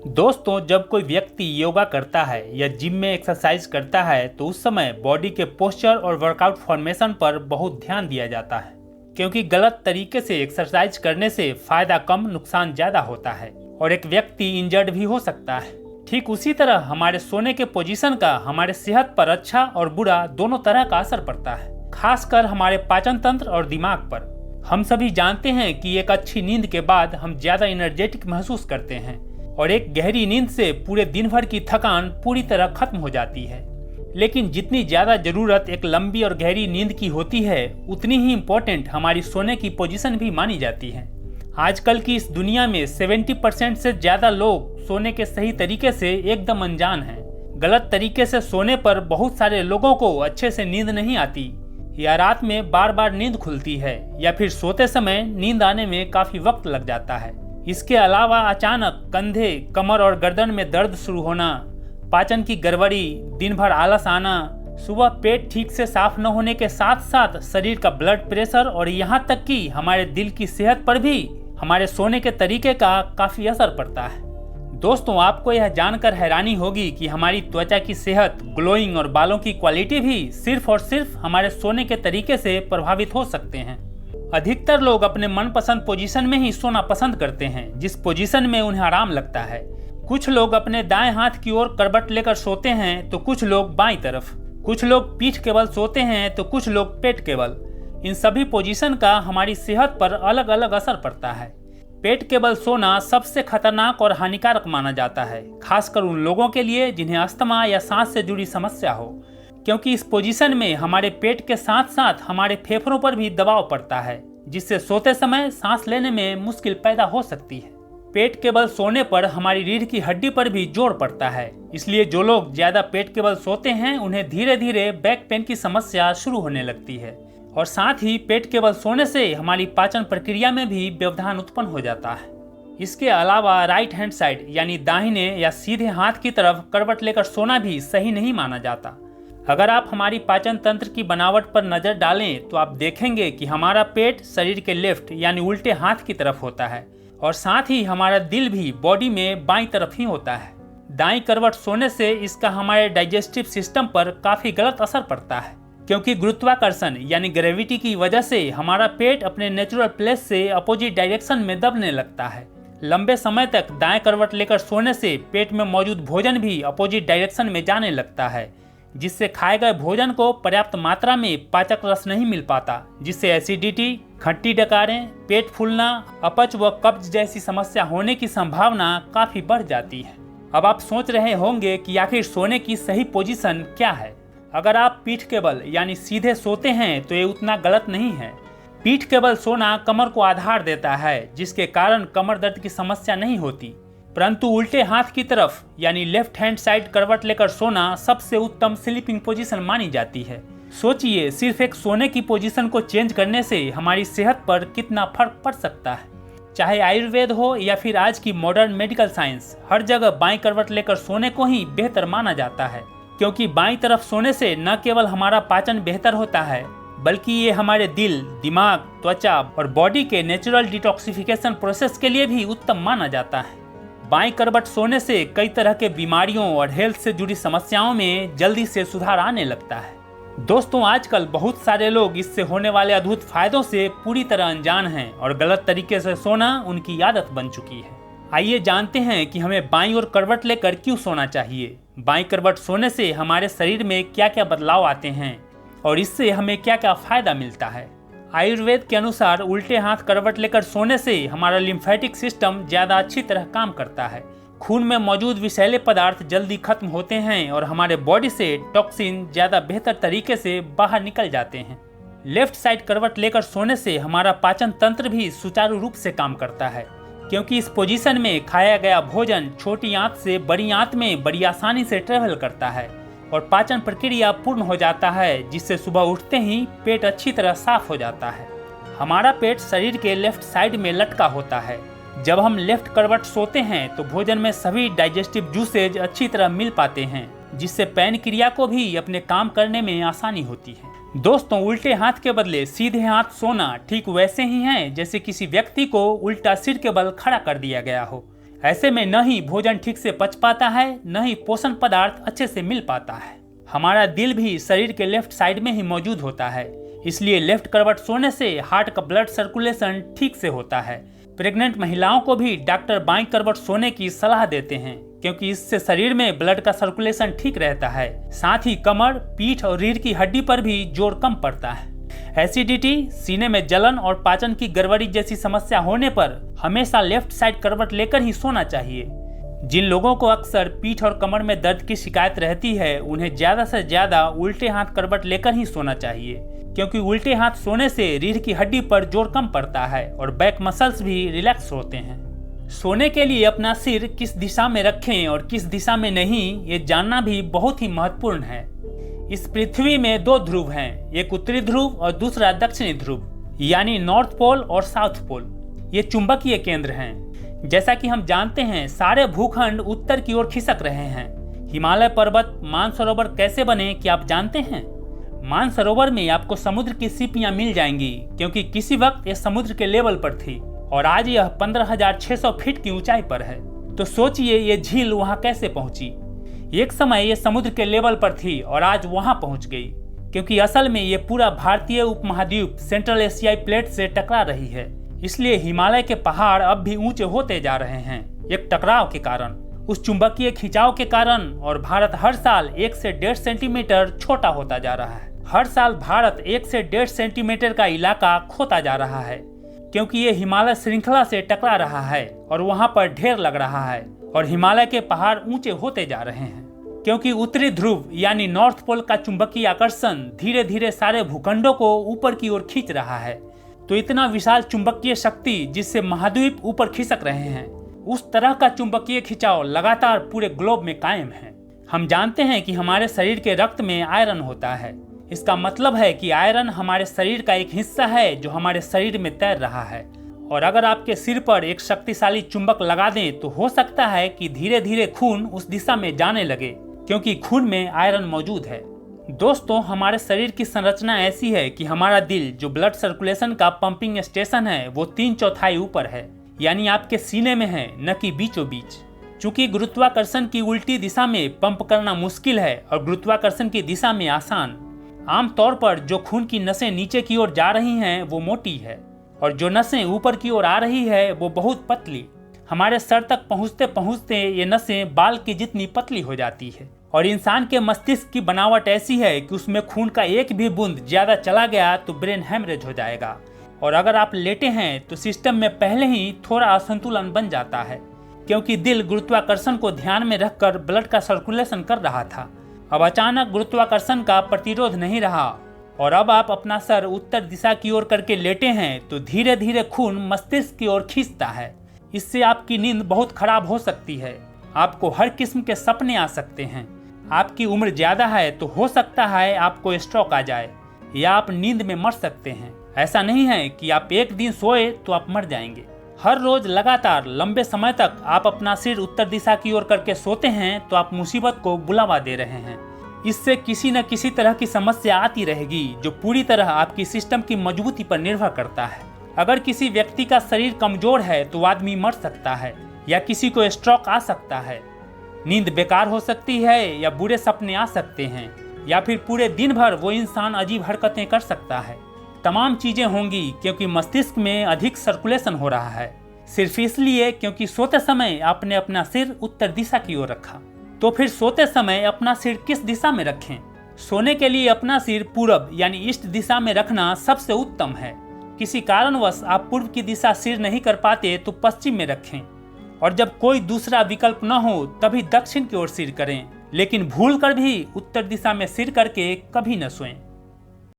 दोस्तों, जब कोई व्यक्ति योगा करता है या जिम में एक्सरसाइज करता है तो उस समय बॉडी के पोस्चर और वर्कआउट फॉर्मेशन पर बहुत ध्यान दिया जाता है, क्योंकि गलत तरीके से एक्सरसाइज करने से फायदा कम नुकसान ज्यादा होता है और एक व्यक्ति इंजर्ड भी हो सकता है। ठीक उसी तरह हमारे सोने के पोजीशन का हमारे सेहत पर अच्छा और बुरा दोनों तरह का असर पड़ता है, खासकर हमारे पाचन तंत्र और दिमाग पर। हम सभी जानते हैं कि एक अच्छी नींद के बाद हम ज्यादा एनर्जेटिक महसूस करते हैं और एक गहरी नींद से पूरे दिन भर की थकान पूरी तरह खत्म हो जाती है। लेकिन जितनी ज्यादा जरूरत एक लंबी और गहरी नींद की होती है, उतनी ही इम्पोर्टेंट हमारी सोने की पोजीशन भी मानी जाती है। आजकल की इस दुनिया में 70% से ज्यादा लोग सोने के सही तरीके से एकदम अनजान हैं। गलत तरीके से सोने पर बहुत सारे लोगों को अच्छे से नींद नहीं आती, या रात में बार बार नींद खुलती है, या फिर सोते समय नींद आने में काफी वक्त लग जाता है। इसके अलावा अचानक कंधे, कमर और गर्दन में दर्द शुरू होना, पाचन की गड़बड़ी, दिन भर आलस आना, सुबह पेट ठीक से साफ न होने के साथ साथ शरीर का ब्लड प्रेशर और यहाँ तक कि हमारे दिल की सेहत पर भी हमारे सोने के तरीके का काफी असर पड़ता है। दोस्तों, आपको यह जानकर हैरानी होगी कि हमारी त्वचा की सेहत, ग्लोइंग और बालों की क्वालिटी भी सिर्फ और सिर्फ हमारे सोने के तरीके से प्रभावित हो सकते हैं। अधिकतर लोग अपने मनपसंद पोजीशन में ही सोना पसंद करते हैं, जिस पोजीशन में उन्हें आराम लगता है। कुछ लोग अपने दाएं हाथ की ओर करवट लेकर सोते हैं तो कुछ लोग बाईं तरफ, कुछ लोग पीठ के बल सोते हैं तो कुछ लोग पेट के बल। इन सभी पोजीशन का हमारी सेहत पर अलग अलग असर पड़ता है। पेट के बल सोना सबसे खतरनाक और हानिकारक माना जाता है, खासकर उन लोगों के लिए जिन्हें अस्थमा या सांस से जुड़ी समस्या हो, क्योंकि इस पोजीशन में हमारे पेट के साथ साथ हमारे फेफड़ों पर भी दबाव पड़ता है, जिससे सोते समय सांस लेने में मुश्किल पैदा हो सकती है। पेट के बल सोने पर हमारी रीढ़ की हड्डी पर भी जोर पड़ता है, इसलिए जो लोग ज्यादा पेट के बल सोते हैं उन्हें धीरे धीरे बैक पेन की समस्या शुरू होने लगती है। और साथ ही पेट के बल सोने से हमारी पाचन प्रक्रिया में भी व्यवधान उत्पन्न हो जाता है। इसके अलावा राइट हैंड साइड यानी दाहिने या सीधे हाथ की तरफ करवट लेकर सोना भी सही नहीं माना जाता। अगर आप हमारी पाचन तंत्र की बनावट पर नजर डालें तो आप देखेंगे कि हमारा पेट शरीर के लेफ्ट यानी उल्टे हाथ की तरफ होता है और साथ ही हमारा दिल भी बॉडी में बाईं तरफ ही होता है। दाईं करवट सोने से इसका हमारे डाइजेस्टिव सिस्टम पर काफी गलत असर पड़ता है, क्योंकि गुरुत्वाकर्षण यानी ग्रेविटी की वजह से हमारा पेट अपने नेचुरल प्लेस से अपोजिट डायरेक्शन में दबने लगता है। लंबे समय तक दाएं करवट लेकर सोने से पेट में मौजूद भोजन भी अपोजिट डायरेक्शन में जाने लगता है, जिससे खाए गए भोजन को पर्याप्त मात्रा में पाचक रस नहीं मिल पाता, जिससे एसिडिटी, खट्टी डकारें, पेट फूलना, अपच व कब्ज जैसी समस्या होने की संभावना काफी बढ़ जाती है। अब आप सोच रहे होंगे कि आखिर सोने की सही पोजीशन क्या है। अगर आप पीठ के बल यानी सीधे सोते हैं तो ये उतना गलत नहीं है। पीठ के बल सोना कमर को आधार देता है, जिसके कारण कमर दर्द की समस्या नहीं होती, परंतु उल्टे हाथ की तरफ यानी लेफ्ट हैंड साइड करवट लेकर सोना सबसे उत्तम स्लीपिंग पोजीशन मानी जाती है। सोचिए, सिर्फ एक सोने की पोजीशन को चेंज करने से हमारी सेहत पर कितना फर्क पड़ सकता है। चाहे आयुर्वेद हो या फिर आज की मॉडर्न मेडिकल साइंस, हर जगह बाईं करवट लेकर सोने को ही बेहतर माना जाता है, क्योंकि बाईं तरफ सोने से न केवल हमारा पाचन बेहतर होता है, बल्कि ये हमारे दिल, दिमाग, त्वचा और बॉडी के नेचुरल डिटॉक्सिफिकेशन प्रोसेस के लिए भी उत्तम माना जाता है। बाईं करवट सोने से कई तरह के बीमारियों और हेल्थ से जुड़ी समस्याओं में जल्दी से सुधार आने लगता है। दोस्तों, आजकल बहुत सारे लोग इससे होने वाले अद्भुत फायदों से पूरी तरह अनजान हैं और गलत तरीके से सोना उनकी आदत बन चुकी है। आइए जानते हैं कि हमें बाईं ओर करवट लेकर क्यों सोना चाहिए, बाईं करवट सोने से हमारे शरीर में क्या क्या बदलाव आते हैं और इससे हमें क्या क्या फायदा मिलता है। आयुर्वेद के अनुसार उल्टे हाथ करवट लेकर सोने से हमारा लिम्फेटिक सिस्टम ज्यादा अच्छी तरह काम करता है। खून में मौजूद विषैले पदार्थ जल्दी खत्म होते हैं और हमारे बॉडी से टॉक्सिन ज्यादा बेहतर तरीके से बाहर निकल जाते हैं। लेफ्ट साइड करवट लेकर सोने से हमारा पाचन तंत्र भी सुचारू रूप से काम करता है, क्योंकि इस पोजीशन में खाया गया भोजन छोटी आंत से बड़ी आंत में बड़ी आसानी से ट्रेवल करता है और पाचन प्रक्रिया पूर्ण हो जाता है, जिससे सुबह उठते ही पेट अच्छी तरह साफ हो जाता है। हमारा पेट शरीर के लेफ्ट साइड में लटका होता है। जब हम लेफ्ट करवट सोते हैं तो भोजन में सभी डाइजेस्टिव जूसेज अच्छी तरह मिल पाते हैं, जिससे पैन क्रिया को भी अपने काम करने में आसानी होती है। दोस्तों, उल्टे हाथ के बदले सीधे हाथ सोना ठीक वैसे ही है जैसे किसी व्यक्ति को उल्टा सिर के बल खड़ा कर दिया गया हो। ऐसे में न ही भोजन ठीक से पच पाता है, न ही पोषण पदार्थ अच्छे से मिल पाता है। हमारा दिल भी शरीर के लेफ्ट साइड में ही मौजूद होता है, इसलिए लेफ्ट करवट सोने से हार्ट का ब्लड सर्कुलेशन ठीक से होता है। प्रेग्नेंट महिलाओं को भी डॉक्टर बाईं करवट सोने की सलाह देते हैं, क्योंकि इससे शरीर में ब्लड का सर्कुलेशन ठीक रहता है। साथ ही कमर, पीठ और रीढ़ की हड्डी पर भी जोर कम पड़ता है। एसिडिटी, सीने में जलन और पाचन की गड़बड़ी जैसी समस्या होने पर हमेशा लेफ्ट साइड करवट लेकर ही सोना चाहिए। जिन लोगों को अक्सर पीठ और कमर में दर्द की शिकायत रहती है, उन्हें ज्यादा से ज्यादा उल्टे हाथ करवट लेकर ही सोना चाहिए, क्योंकि उल्टे हाथ सोने से रीढ़ की हड्डी पर जोर कम पड़ता है और बैक मसल्स भी रिलैक्स होते हैं। सोने के लिए अपना सिर किस दिशा में रखें और किस दिशा में नहीं, ये जानना भी बहुत ही महत्वपूर्ण है। इस पृथ्वी में 2 ध्रुव हैं, एक उत्तरी ध्रुव और दूसरा दक्षिणी ध्रुव, यानी नॉर्थ पोल और साउथ पोल। ये चुंबकीय केंद्र हैं। जैसा कि हम जानते हैं, सारे भूखंड उत्तर की ओर खिसक रहे हैं। हिमालय पर्वत, मानसरोवर कैसे बने क्या आप जानते हैं? मानसरोवर में आपको समुद्र की सीपियां मिल जाएंगी, क्योंकि किसी वक्त यह समुद्र के लेवल पर थी और आज यह 15,600 फीट की ऊंचाई पर है। तो सोचिए ये झील वहां कैसे पहुंची। एक समय ये समुद्र के लेवल पर थी और आज वहां पहुंच गई, क्योंकि असल में ये पूरा भारतीय उपमहाद्वीप सेंट्रल एशियाई प्लेट से टकरा रही है। इसलिए हिमालय के पहाड़ अब भी ऊंचे होते जा रहे हैं, एक टकराव के कारण, उस चुंबकीय खिंचाव के कारण। और भारत हर साल 1 से 1.5 सेंटीमीटर छोटा होता जा रहा है। हर साल भारत 1 से 1.5 सेंटीमीटर का इलाका खोता जा रहा है, क्योंकि ये हिमालय श्रृंखला से टकरा रहा है और वहां पर ढेर लग रहा है और हिमालय के पहाड़ ऊंचे होते जा रहे हैं। क्योंकि उत्तरी ध्रुव यानी नॉर्थ पोल का चुंबकीय आकर्षण धीरे धीरे सारे भूखंडों को ऊपर की ओर खींच रहा है। तो इतना विशाल चुंबकीय शक्ति जिससे महाद्वीप ऊपर खिसक रहे हैं, उस तरह का चुंबकीय खिंचाव लगातार पूरे ग्लोब में कायम है। हम जानते हैं कि हमारे शरीर के रक्त में आयरन होता है। इसका मतलब है कि आयरन हमारे शरीर का एक हिस्सा है जो हमारे शरीर में तैर रहा है। और अगर आपके सिर पर एक शक्तिशाली चुंबक लगा दें तो हो सकता है कि धीरे धीरे खून उस दिशा में जाने लगे, क्योंकि खून में आयरन मौजूद है। दोस्तों, हमारे शरीर की संरचना ऐसी है कि हमारा दिल, जो ब्लड सर्कुलेशन का पंपिंग स्टेशन है, वो 3/4 ऊपर है, यानी आपके सीने में है, न कि बीचों बीच। चूंकि गुरुत्वाकर्षण की उल्टी दिशा में पंप करना मुश्किल है और गुरुत्वाकर्षण की दिशा में आसान। आमतौर पर जो खून की नसें नीचे की ओर जा रही हैं वो मोटी है, और जो नसें ऊपर की ओर आ रही है वो बहुत पतली। हमारे सर तक पहुंचते पहुंचते ये नसें बाल की जितनी पतली हो जाती है। और इंसान के मस्तिष्क की बनावट ऐसी है कि उसमें खून का एक भी बूंद ज्यादा चला गया तो ब्रेन हैमरेज हो जाएगा। और अगर आप लेटे हैं तो सिस्टम में पहले ही थोड़ा असंतुलन बन जाता है, क्योंकि दिल गुरुत्वाकर्षण को ध्यान में रखकर ब्लड का सर्कुलेशन कर रहा था। अब अचानक गुरुत्वाकर्षण का प्रतिरोध नहीं रहा और अब आप अपना सर उत्तर दिशा की ओर करके लेटे हैं तो धीरे धीरे खून मस्तिष्क की ओर खींचता है। इससे आपकी नींद बहुत खराब हो सकती है। आपको हर किस्म के सपने आ सकते हैं। आपकी उम्र ज्यादा है तो हो सकता है आपको स्ट्रोक आ जाए या आप नींद में मर सकते हैं। ऐसा नहीं है कि आप एक दिन सोए तो आप मर जाएंगे। हर रोज लगातार लंबे समय तक आप अपना सिर उत्तर दिशा की ओर करके सोते हैं तो आप मुसीबत को बुलावा दे रहे हैं। इससे किसी न किसी तरह की समस्या आती रहेगी, जो पूरी तरह आपकी सिस्टम की मजबूती पर निर्भर करता है। अगर किसी व्यक्ति का शरीर कमजोर है तो आदमी मर सकता है या किसी को स्ट्रोक आ सकता है। नींद बेकार हो सकती है या बुरे सपने आ सकते हैं या फिर पूरे दिन भर वो इंसान अजीब हरकतें कर सकता है। तमाम चीजें होंगी क्योंकि मस्तिष्क में अधिक सर्कुलेशन हो रहा है, सिर्फ इसलिए क्योंकि सोते समय आपने अपना सिर उत्तर दिशा की ओर रखा। तो फिर सोते समय अपना सिर किस दिशा में रखें? सोने के लिए अपना सिर पूरब यानी ईस्ट दिशा में रखना सबसे उत्तम है। किसी कारणवश आप पूर्व की दिशा सिर नहीं कर पाते तो पश्चिम में रखें, और जब कोई दूसरा विकल्प न हो तभी दक्षिण की ओर सिर करें, लेकिन भूल कर भी उत्तर दिशा में सिर करके कभी न सोएं।